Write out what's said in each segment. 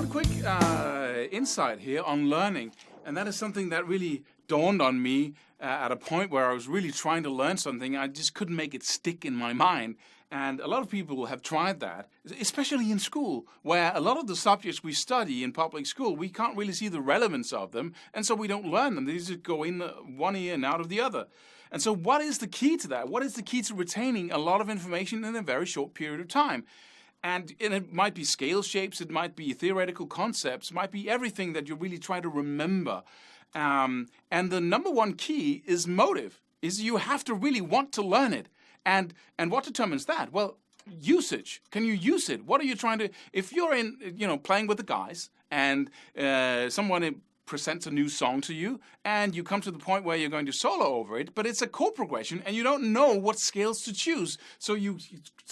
One quick insight here on learning, and that is something that really dawned on me at a point where I was really trying to learn something. I just couldn't make it stick in my mind. And a lot of people have tried that, especially in school, where a lot of the subjects we study in public school, we can't really see the relevance of them, and so we don't learn them. They just go in one ear and out of the other. And so what is the key to that? What is the key to retaining a lot of information in a very short period of time? And it might be scale shapes, it might be theoretical concepts, it might be everything that you really try to remember. And the number one key is motive, is you have to really want to learn it. And what determines that? Well, usage. Can you use it? What are you trying to, if you're playing with the guys and someone presents a new song to you and you come to the point where you're going to solo over it, but it's a chord progression and you don't know what scales to choose. So you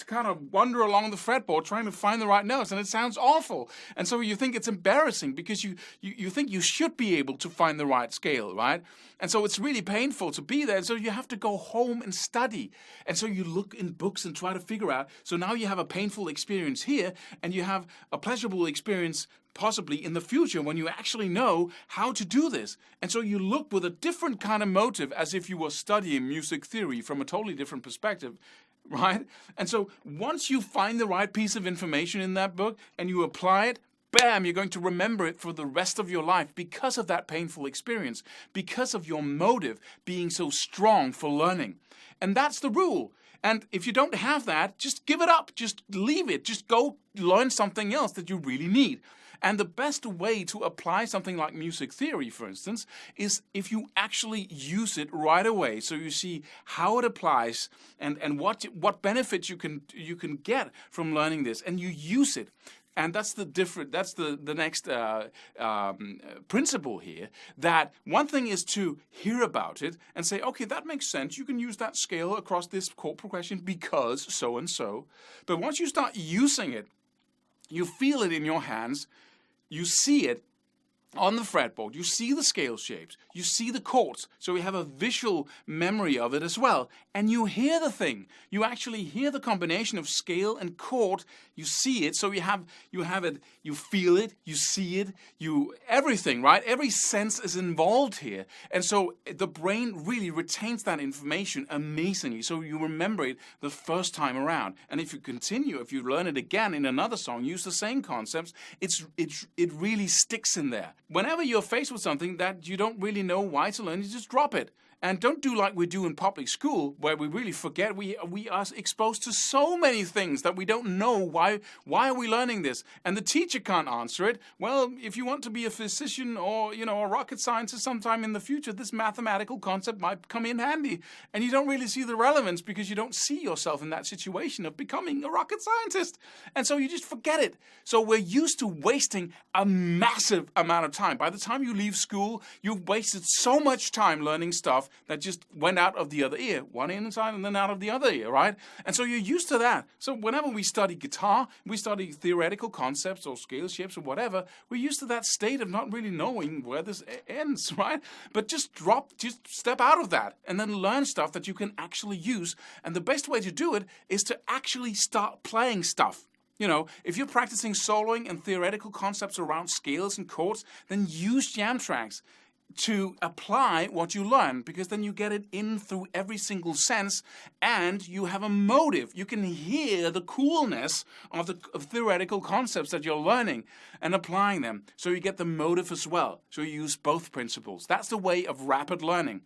kind of wander along the fretboard trying to find the right notes, and it sounds awful. And so you think it's embarrassing because you think you should be able to find the right scale, right? And so it's really painful to be there. And so you have to go home and study. And so you look in books and try to figure out. So now you have a painful experience here and you have a pleasurable experience possibly in the future when you actually know how to do this. And so you look with a different kind of motive, as if you were studying music theory from a totally different perspective, right? And so once you find the right piece of information in that book and you apply it, bam, you're going to remember it for the rest of your life because of that painful experience, because of your motive being so strong for learning. And that's the rule. And if you don't have that, just give it up. Just leave it. Just go learn something else that you really need. And the best way to apply something like music theory, for instance, is if you actually use it right away. So you see how it applies and what benefits you can get from learning this, and you use it. And that's the next principle here, that one thing is to hear about it and say, okay, that makes sense. You can use that scale across this chord progression because so and so. But once you start using it, you feel it in your hands, you see it on the fretboard, you see the scale shapes, you see the chords, so you have a visual memory of it as well, and you hear the thing. You actually hear the combination of scale and chord. You see it, so you have it, you feel it, you see it, everything, right? Every sense is involved here, and so the brain really retains that information amazingly, so you remember it the first time around. And if you learn it again in another song, use the same concepts, it really sticks in there. Whenever you're faced with something that you don't really know why to learn, you just drop it. And don't do like we do in public school, where we really forget. We are exposed to so many things that we don't know why are we learning this. And the teacher can't answer it. Well, if you want to be a physician or a rocket scientist sometime in the future, this mathematical concept might come in handy. And you don't really see the relevance because you don't see yourself in that situation of becoming a rocket scientist. And so you just forget it. So we're used to wasting a massive amount of time. By the time you leave school, you've wasted so much time learning stuff that just went out of the other ear, one inside and then out of the other ear, right? And so you're used to that. So whenever we study guitar, we study theoretical concepts or scale shapes or whatever, we're used to that state of not really knowing where this ends, right? But just step out of that and then learn stuff that you can actually use. And the best way to do it is to actually start playing stuff. If you're practicing soloing and theoretical concepts around scales and chords, then use jam tracks to apply what you learn, because then you get it in through every single sense and you have a motive. You can hear the coolness of the theoretical concepts that you're learning and applying them. So you get the motive as well. So you use both principles. That's the way of rapid learning.